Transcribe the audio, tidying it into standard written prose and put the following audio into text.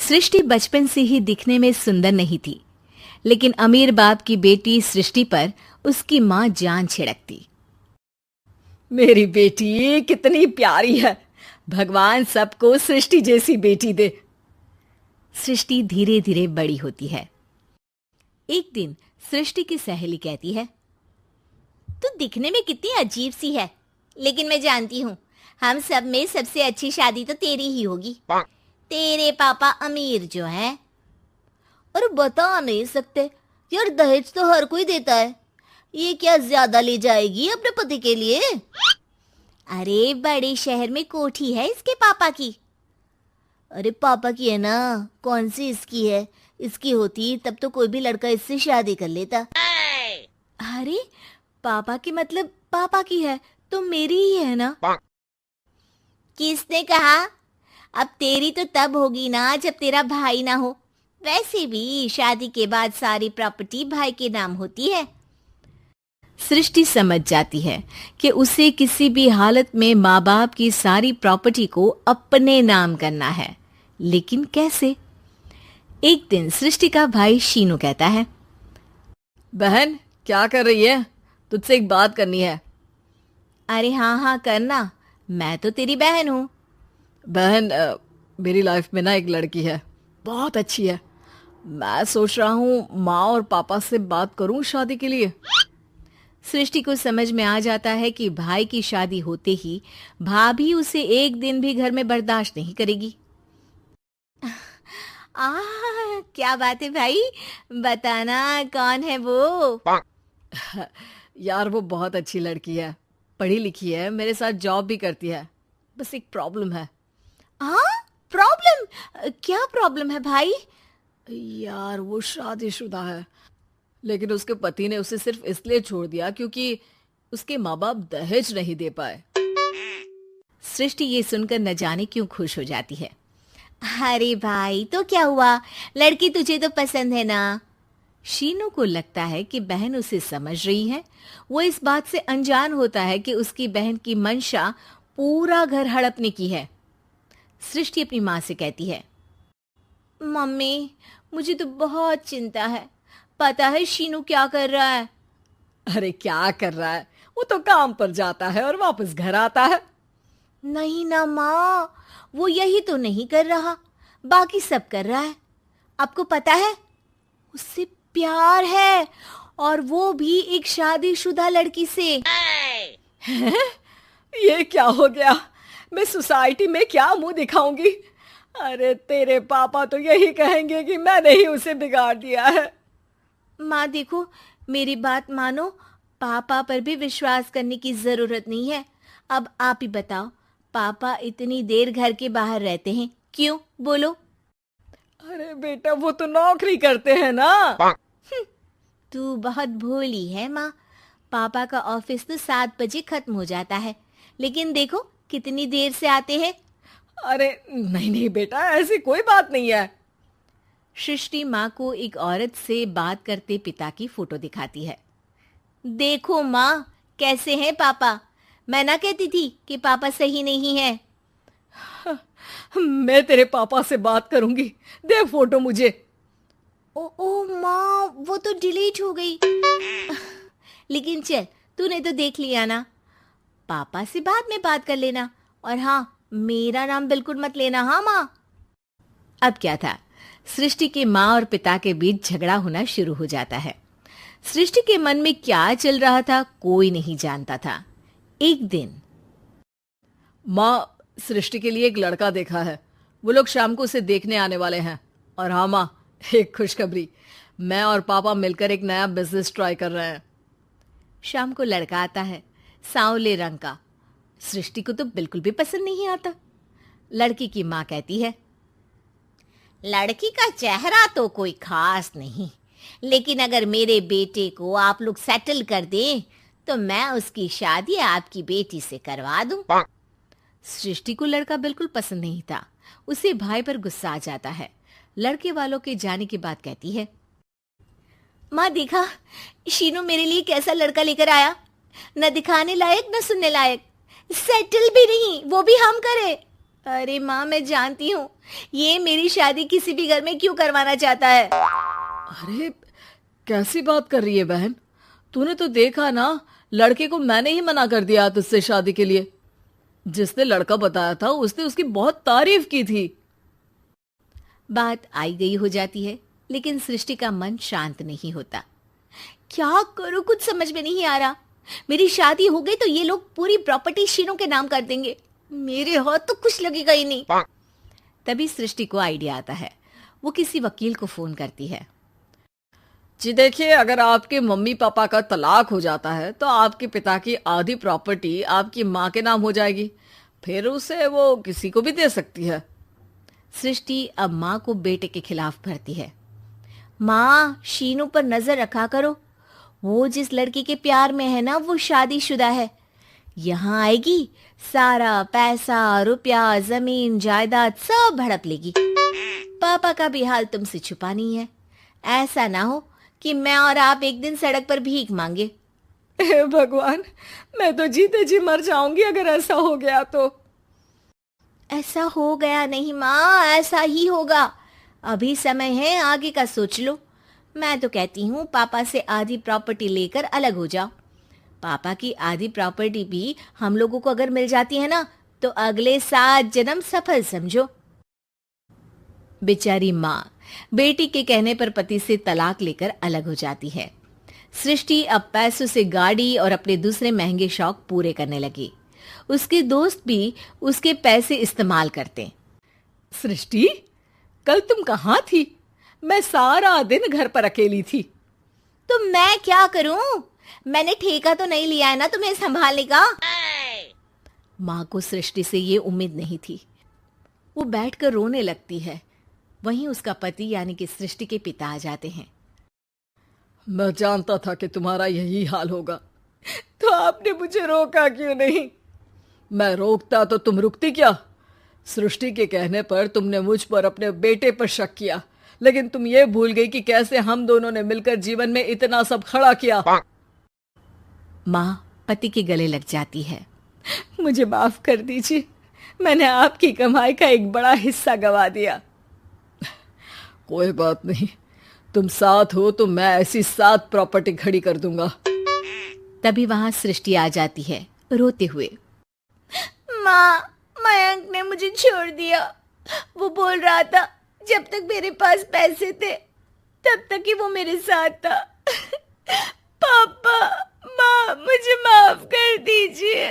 सृष्टि बचपन से ही दिखने में सुंदर नहीं थी, लेकिन अमीर बाप की बेटी सृष्टि पर उसकी माँ जान छिड़कती। मेरी बेटी कितनी प्यारी है, भगवान सबको सृष्टि जैसी बेटी दे। सृष्टि धीरे धीरे बड़ी होती है। एक दिन सृष्टि की सहेली कहती है, तू दिखने में कितनी अजीब सी है, लेकिन मैं जानती हूँ हम सब में सबसे अच्छी शादी तो तेरी ही होगी। तेरे पापा अमीर जो हैं। और बता नहीं सकते यार, दहेज तो हर कोई देता है, ये क्या ज्यादा ले जाएगी अपने पति के लिए? अरे बड़े शहर में कोठी है इसके पापा की। अरे पापा की है ना, कौन सी इसकी है? इसकी होती तब तो कोई भी लड़का इससे शादी कर लेता। अरे पापा की मतलब पापा की है तो मेरी ही है ना? किसने कहा? अब तेरी तो तब होगी ना जब तेरा भाई ना हो। वैसे भी शादी के बाद सारी प्रॉपर्टी भाई के नाम होती है। सृष्टि समझ जाती है कि उसे किसी भी हालत में माँ बाप की सारी प्रॉपर्टी को अपने नाम करना है, लेकिन कैसे? एक दिन सृष्टि का भाई शीनू कहता है, बहन क्या कर रही है? तुझसे एक बात करनी है। अरे हाँ हाँ करना, मैं तो तेरी बहन हूँ। बहन मेरी लाइफ में ना एक लड़की है, बहुत अच्छी है। मैं सोच रहा हूँ माँ और पापा से बात करूँ शादी के लिए। सृष्टि को समझ में आ जाता है कि भाई की शादी होते ही भाभी उसे एक दिन भी घर में बर्दाश्त नहीं करेगी। क्या बात है भाई, बताना कौन है वो? यार वो बहुत अच्छी लड़की है, पढ़ी लिखी है, मेरे साथ जॉब भी करती है। बस एक प्रॉब्लम है। प्रॉब्लम? क्या प्रॉब्लम है भाई? यार वो शादीशुदा है, लेकिन उसके पति ने उसे सिर्फ इसलिए छोड़ दिया क्योंकि उसके माँ बाप दहेज नहीं दे पाए। सृष्टि ये सुनकर न जाने क्यों खुश हो जाती है। अरे भाई तो क्या हुआ, लड़की तुझे तो पसंद है ना? शीनू को लगता है कि बहन उसे समझ रही है। वो इस बात से अनजान होता है कि उसकी बहन की मंशा पूरा घर हड़पने की है। सृष्टि अपनी माँ से कहती है, मम्मी मुझे तो बहुत चिंता है। पता है शीनू क्या कर रहा है? अरे क्या कर रहा है? वो तो काम पर जाता है और वापस घर आता है। नहीं ना माँ, वो यही तो नहीं कर रहा, बाकी सब कर रहा है। आपको पता है उससे प्यार है, और वो भी एक शादीशुदा लड़की से। ये क्या हो गया? मैं सोसाइटी में क्या मुंह दिखाऊंगी? अरे तेरे पापा तो यही कहेंगे कि मैंने ही उसे बिगाड़ दिया है। माँ देखो, मेरी बात मानो, पापा पर भी विश्वास करने की जरूरत नहीं है। अब आप ही बताओ, पापा इतनी देर घर के बाहर रहते हैं क्यों? बोलो। अरे बेटा वो तो नौकरी करते हैं ना। तू बहुत भोली है माँ। पापा का ऑफिस तो 7 बजे खत्म हो जाता है, लेकिन देखो कितनी देर से आते हैं। अरे नहीं नहीं बेटा, ऐसी कोई बात नहीं है। सृष्टि माँ को एक औरत से बात करते पिता की फोटो दिखाती है। देखो माँ कैसे हैं पापा। मैं ना कहती थी कि पापा सही नहीं है। मैं तेरे पापा से बात करूंगी, दे फोटो मुझे। ओ माँ, वो तो डिलीट हो गई। लेकिन चल, तूने तो देख लिया ना। पापा से बाद में बात कर लेना, और हाँ मेरा नाम बिल्कुल मत लेना। हाँ माँ। अब क्या था, सृष्टि के माँ और पिता के बीच झगड़ा होना शुरू हो जाता है। सृष्टि के मन में क्या चल रहा था कोई नहीं जानता था। एक दिन, माँ सृष्टि के लिए एक लड़का देखा है, वो लोग शाम को उसे देखने आने वाले हैं। और हाँ माँ, एक खुशखबरी, मैं और पापा मिलकर एक नया बिजनेस ट्राई कर रहे हैं। शाम को लड़का आता है, सांवले रंग का। सृष्टि को तो बिल्कुल भी पसंद नहीं आता। लड़की की माँ कहती है, लड़की का चेहरा तो कोई खास नहीं, लेकिन अगर मेरे बेटे को आप लोग सेटल कर दें तो मैं उसकी शादी आपकी बेटी से करवा दूं। सृष्टि को लड़का बिल्कुल पसंद नहीं था। उसे भाई पर गुस्सा आ जाता है। लड़के वालों के जाने के बाद कहती है, माँ देखा शीनू मेरे लिए कैसा लड़का लेकर आया, न दिखाने लायक न सुनने लायक, सेटल भी नहीं, वो भी हम करे। अरे माँ, मैं जानती हूँ ये मेरी शादी किसी भी घर में क्यों करवाना चाहता है। अरे कैसी बात कर रही है बहन, तूने तो देखा ना, लड़के को मैंने ही मना कर दिया तुझसे शादी के लिए। जिसने लड़का बताया था उसने उसकी बहुत तारीफ की थी। बात आई गई हो जाती है, लेकिन सृष्टि का मन शांत नहीं होता। क्या करूं, कुछ समझ में नहीं आ रहा। मेरी शादी हो गई तो ये लोग पूरी प्रॉपर्टी शीनू के नाम कर देंगे, मेरे हाथ तो कुछ लगेगा ही नहीं। तभी सृष्टि को आइडिया आता है। वो किसी वकील को फोन करती है। जी देखिए, अगर आपके मम्मी पापा का तलाक हो जाता है तो आपके पिता की आधी प्रॉपर्टी आपकी माँ के नाम हो जाएगी, फिर उसे वो किसी को भी दे सकती है। सृष्टि अब माँ को बेटे के खिलाफ भरती है। माँ, शीनू पर नजर रखा करो, वो जिस लड़की के प्यार में है ना वो शादीशुदा है। यहाँ आएगी, सारा पैसा, रुपया, जमीन, जायदाद सब हड़प लेगी। पापा का भी हाल तुमसे छुपा नहीं है। ऐसा ना हो कि मैं और आप एक दिन सड़क पर भीख मांगे। हे भगवान, मैं तो जीते जी मर जाऊंगी अगर ऐसा हो गया तो। ऐसा हो गया नहीं माँ, ऐसा ही होगा। अभी समय है, आगे का सोच लो। मैं तो कहती हूँ पापा से आधी प्रॉपर्टी लेकर अलग हो जाओ। पापा की आधी प्रॉपर्टी भी हम लोगों को अगर मिल जाती है ना तो अगले 7 जन्म सफल समझो। बेचारी माँ बेटी के कहने पर पति से तलाक लेकर अलग हो जाती है। सृष्टि अब पैसों से गाड़ी और अपने दूसरे महंगे शौक पूरे करने लगी। उसके दोस्त भी उसके पैसे इस्तेमाल करते। सृष्टि, कल तुम कहाँ थी? मैं सारा दिन घर पर अकेली थी। तो मैं क्या करूं? मैंने ठेका तो नहीं लिया है ना तुम्हें संभालने का। माँ को सृष्टि से ये उम्मीद नहीं थी। वो बैठकर रोने लगती है। वहीं उसका पति यानी कि सृष्टि के पिता आ जाते हैं। मैं जानता था कि तुम्हारा यही हाल होगा, तो आपने मुझे रोका क्यों नहीं? मैं रोकता तो तुम रुकती क्या? सृष्टि के कहने पर तुमने मुझ पर अपने बेटे पर शक किया, लेकिन तुम ये भूल गई कि कैसे हम दोनों ने मिलकर जीवन में इतना सब खड़ा किया। माँ पति के गले लग जाती है। मुझे माफ कर दीजिए, मैंने आपकी कमाई का एक बड़ा हिस्सा गवा दिया। कोई बात नहीं, तुम साथ हो तो मैं ऐसी 7 प्रॉपर्टी खड़ी कर दूंगा। तभी वहां सृष्टि आ जाती है रोते हुए। माँ, मयंक ने मुझे छोड़ दिया। वो बोल रहा था जब तक मेरे पास पैसे थे तब तक ही वो मेरे साथ था। पापा, माँ, मुझे माफ कर दीजिए।